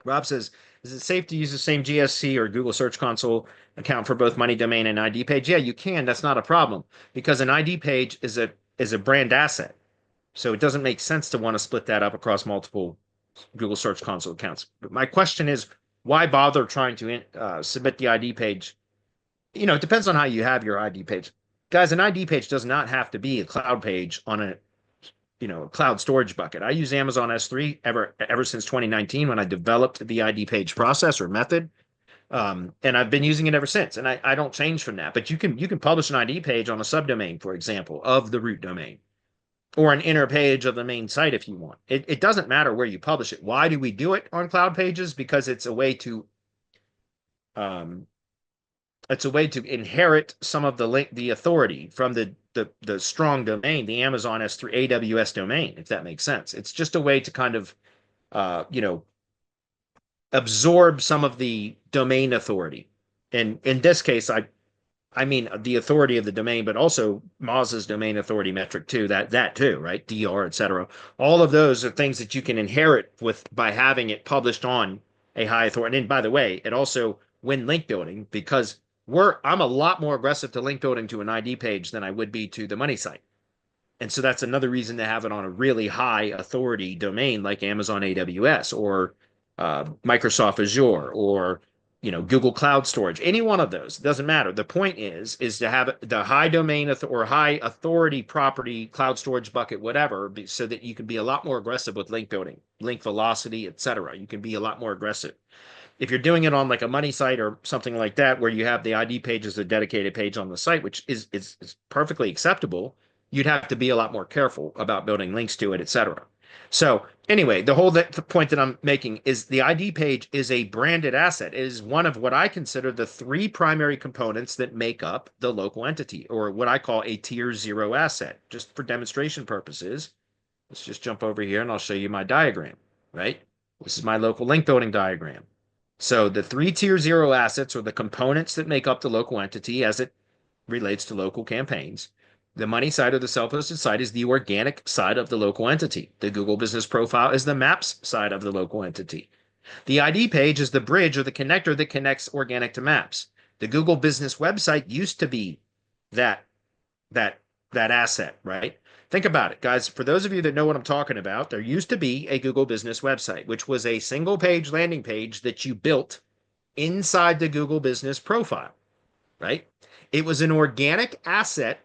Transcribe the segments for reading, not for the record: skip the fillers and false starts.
Rob says, is it safe to use the same GSC or Google Search Console account for both money domain and ID page? Yeah, you can. That's not a problem because an ID page is a brand asset. So it doesn't make sense to want to split that up across multiple Google Search Console accounts. But my question is, why bother trying to submit the ID page? It depends on how you have your ID page. Guys, an ID page does not have to be a cloud page on a cloud storage bucket. I use Amazon S3 ever since 2019 when I developed the ID page process or method. And I've been using it ever since. And I don't change from that. But you can publish an ID page on a subdomain, for example, of the root domain or an inner page of the main site if you want. It doesn't matter where you publish it. Why do we do it on cloud pages? Because um, it's a way to inherit some of the authority from the strong domain, the Amazon S3 AWS domain, if that makes sense. It's just a way to kind of uh, you know absorb some of the domain authority. And in this case, I mean the authority of the domain, but also Moz's domain authority metric too. That too, right? DR, etc. All of those are things that you can inherit with by having it published on a high authority. And by the way, it also when link building because I'm a lot more aggressive to link building to an ID page than I would be to the money site. And so that's another reason to have it on a really high authority domain like Amazon AWS or Microsoft Azure or Google Cloud Storage. Any one of those doesn't matter. The point is to have the high domain or high authority property cloud storage bucket, whatever, so that you can be a lot more aggressive with link building, link velocity, etc. You can be a lot more aggressive. If you're doing it on like a money site or something like that, where you have the ID page as a dedicated page on the site, which is perfectly acceptable, you'd have to be a lot more careful about building links to it, etc. So anyway, the point that I'm making is the ID page is a branded asset. It is one of what I consider the three primary components that make up the local entity, or what I call a tier zero asset. Just for demonstration purposes, let's just jump over here and I'll show you my diagram, right? This is my local link building diagram. So the three tier zero assets are the components that make up the local entity as it relates to local campaigns. The money side of the self-hosted site is the organic side of the local entity. The Google Business Profile is the maps side of the local entity. The ID page is the bridge or the connector that connects organic to maps. The Google Business website used to be that that that asset, right? Think about it, guys. For those of you that know what I'm talking about, there used to be a Google Business website, which was a single page landing page that you built inside the Google Business Profile, right? It was an organic asset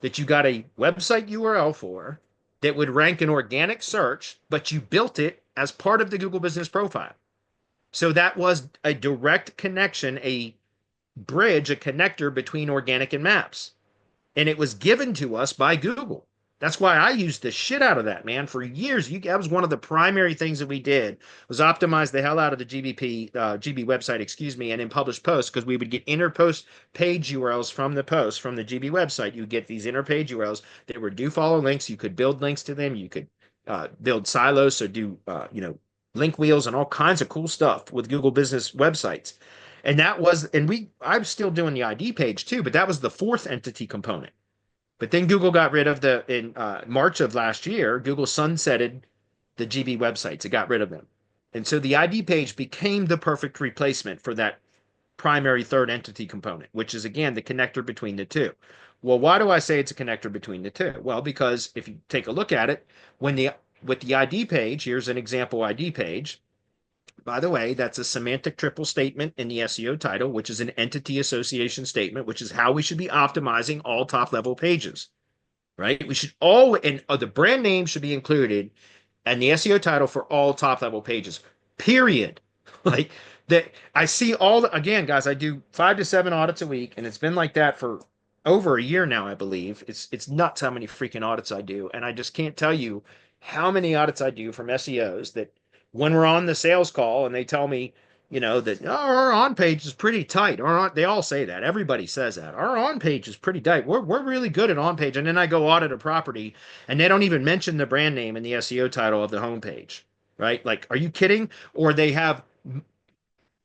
that you got a website URL for that would rank an organic search, but you built it as part of the Google Business Profile. So that was a direct connection, a bridge, a connector between organic and maps. And it was given to us by Google. That's why I used the shit out of that, man, for years. That was one of the primary things that we did was optimize the hell out of the GB website, excuse me, and in published posts because we would get inner post page URLs from the post from the GB website. You get these inner page URLs that were do follow links. You could build links to them. You could build silos, so do link wheels and all kinds of cool stuff with Google Business websites. I'm still doing the ID page too, but that was the fourth entity component. But then Google got rid of in March of last year, Google sunsetted the GB websites. It got rid of them. And so the ID page became the perfect replacement for that primary third entity component, which is again the connector between the two. Well, why do I say it's a connector between the two? Well, because if you take a look at it, with the ID page, here's an example ID page. By the way, that's a semantic triple statement in the SEO title, which is an entity association statement, which is how we should be optimizing all top level pages, right? We should and the brand name should be included and the SEO title for all top level pages, period. Like that, I see again, guys, I do 5 to 7 audits a week, and it's been like that for over a year now, I believe. It's nuts how many freaking audits I do, and I just can't tell you how many audits I do from SEOs that when we're on the sales call and they tell me, that our on page is pretty tight. They all say that. Everybody says that. Our on page is pretty tight. We're really good at on page. And then I go audit a property and they don't even mention the brand name in the SEO title of the homepage, right? Like, are you kidding? Or they have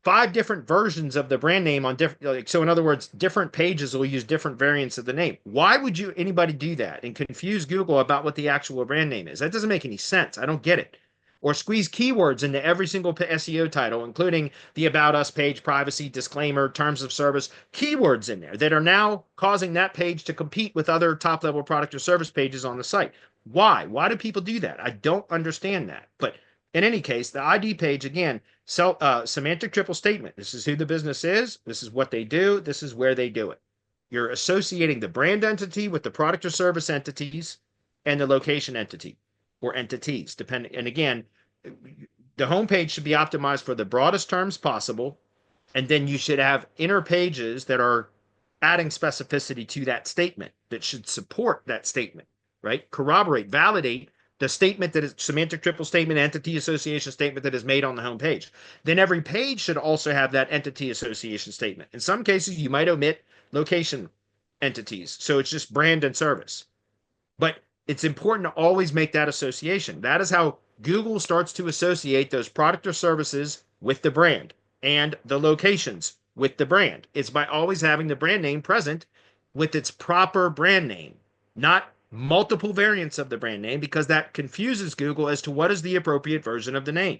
5 different versions of the brand name on different, so in other words, different pages will use different variants of the name. Why would anybody do that and confuse Google about what the actual brand name is? That doesn't make any sense. I don't get it. or squeeze keywords into every single SEO title, including the About Us page, privacy, disclaimer, terms of service, keywords in there that are now causing that page to compete with other top level product or service pages on the site. Why? Why do people do that? I don't understand that. But in any case, the ID page, again, semantic triple statement. This is who the business is. This is what they do. This is where they do it. You're associating the brand entity with the product or service entities and the location entity or entities, depending. And again, the homepage should be optimized for the broadest terms possible. And then you should have inner pages that are adding specificity to that statement that should support that statement, right? Corroborate, validate the statement that is semantic triple statement, entity association statement that is made on the home page. Then every page should also have that entity association statement. In some cases, you might omit location entities. So it's just brand and service. But it's important to always make that association. That is how Google starts to associate those product or services with the brand and the locations with the brand. It's by always having the brand name present with its proper brand name, not multiple variants of the brand name, because that confuses Google as to what is the appropriate version of the name.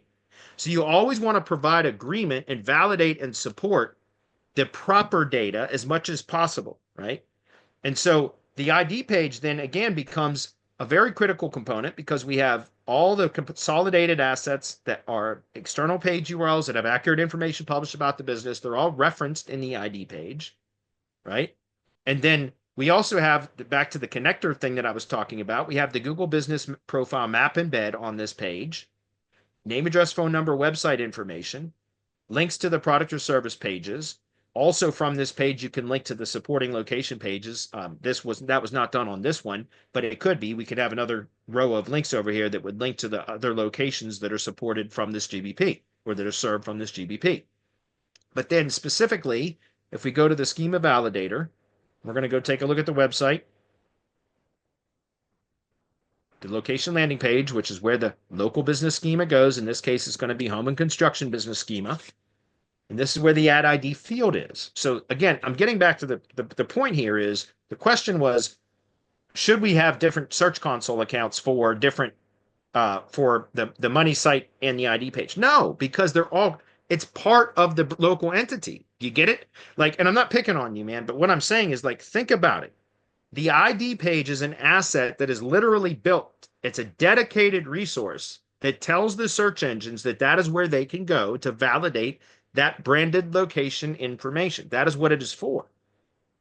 So you always want to provide agreement and validate and support the proper data as much as possible, right? And so the ID page then again becomes a very critical component because we have all the consolidated assets that are external page URLs that have accurate information published about the business. They're all referenced in the ID page, right? And then we also have, back to the connector thing that I was talking about, we have the Google Business Profile Map embed on this page, name, address, phone number, website information, links to the product or service pages. Also from this page, you can link to the supporting location pages. That was not done on this one, but it could be. We could have another row of links over here that would link to the other locations that are supported from this GBP or that are served from this GBP. But then specifically, if we go to the schema validator, we're going to go take a look at the website, the location landing page, which is where the local business schema goes. In this case, it's going to be home and construction business schema. And this is where the add ID field is. So again, I'm getting back to the point here is the question was, should we have different Search Console accounts for different for the money site and the ID page? No, because it's part of the local entity. Do you get it? Like, and I'm not picking on you, man, but what I'm saying is like, think about it. The ID page is an asset that is literally built. It's a dedicated resource that tells the search engines that that is where they can go to validate that branded location information. That is what it is for.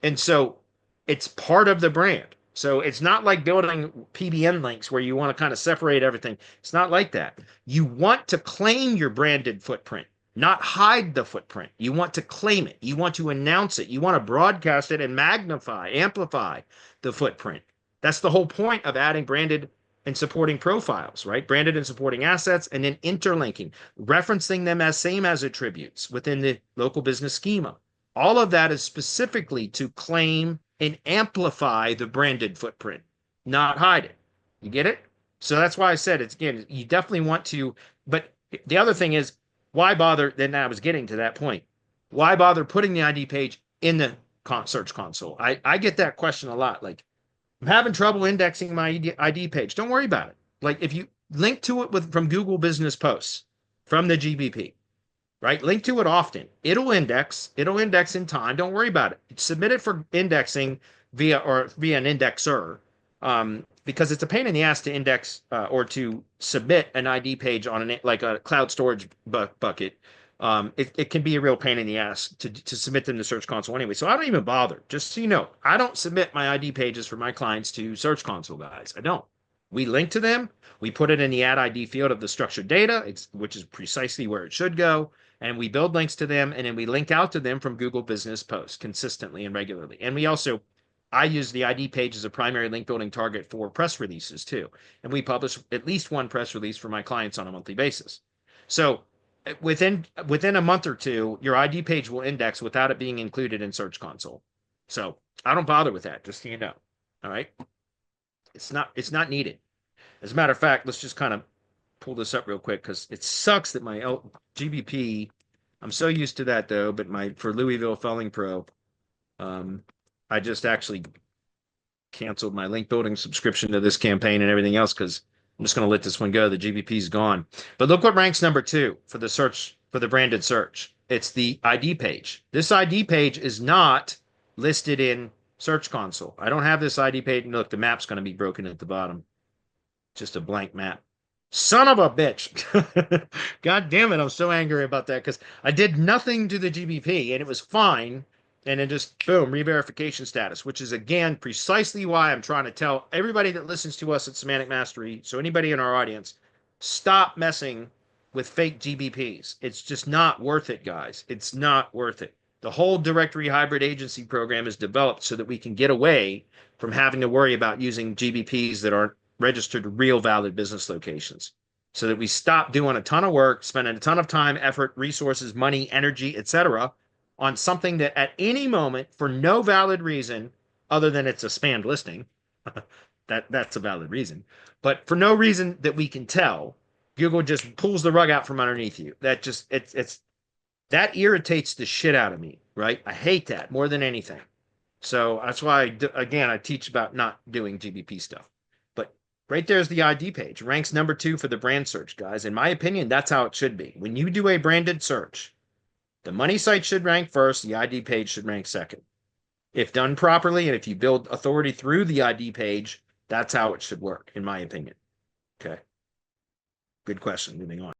And so it's part of the brand. So it's not like building PBN links where you want to kind of separate everything. It's not like that. You want to claim your branded footprint, not hide the footprint. You want to claim it. You want to announce it. You want to broadcast it and magnify, amplify the footprint. That's the whole point of adding branded and supporting profiles, right? Branded and supporting assets, and then interlinking, referencing them as same as attributes within the local business schema. All of that is specifically to claim and amplify the branded footprint, not hide it. You get it? So that's why I said it's, again, you definitely want to, but the other thing is, why bother? Then I was getting to that point. Why bother putting the ID page in the search console? I get that question a lot. Like, I'm having trouble indexing my ID page. Don't worry about it. Like, if you link to it from Google Business Posts from the GBP, right? Link to it often. It'll index in time. Don't worry about it. Submit it for indexing via an indexer, because it's a pain in the ass to index or to submit an ID page on like a cloud storage bucket. It can be a real pain in the ass to submit them to Search Console anyway. So I don't even bother. Just so you know, I don't submit my ID pages for my clients to Search Console, guys. I don't. We link to them. We put it in the add ID field of the structured data, which is precisely where it should go. And we build links to them, and then we link out to them from Google Business Posts consistently and regularly. And I use the ID page as a primary link building target for press releases too. And we publish at least one press release for my clients on a monthly basis. So within a month or two, your ID page will index without it being included in Search Console. So I don't bother with that, just so you know. All right. It's not needed. As a matter of fact, let's just kind of pull this up real quick because it sucks that my GBP, I'm so used to that though, but for Louisville Felling Pro, I just actually canceled my link building subscription to this campaign and everything else because I'm just going to let this one go. The GBP is gone. But look what ranks number 2 for the search, for the branded search. It's the ID page. This ID page is not listed in Search Console. I don't have this ID page. Look, the map's going to be broken at the bottom. Just a blank map. Son of a bitch. God damn it. I'm so angry about that because I did nothing to the GBP and it was fine. And then just boom, re-verification status, which is again precisely why I'm trying to tell everybody that listens to us at Semantic Mastery, so anybody in our audience, stop messing with fake GBPs. It's just not worth it, guys. It's not worth it. The whole directory hybrid agency program is developed so that we can get away from having to worry about using GBPs that aren't registered to real valid business locations, so that we stop doing a ton of work, spending a ton of time, effort, resources, money, energy, etc., on something that at any moment, for no valid reason other than it's a spammed listing, that's a valid reason, but for no reason that we can tell, Google just pulls the rug out from underneath you. That just it's that irritates the shit out of me, right? I hate that more than anything. So that's why again I teach about not doing GBP stuff. But right there's the ID page, ranks number 2 for the brand search, guys. In my opinion, that's how it should be. When you do a branded search, the money site should rank first, the ID page should rank second. If done properly, and if you build authority through the ID page, that's how it should work, in my opinion. Okay. Good question. Moving on.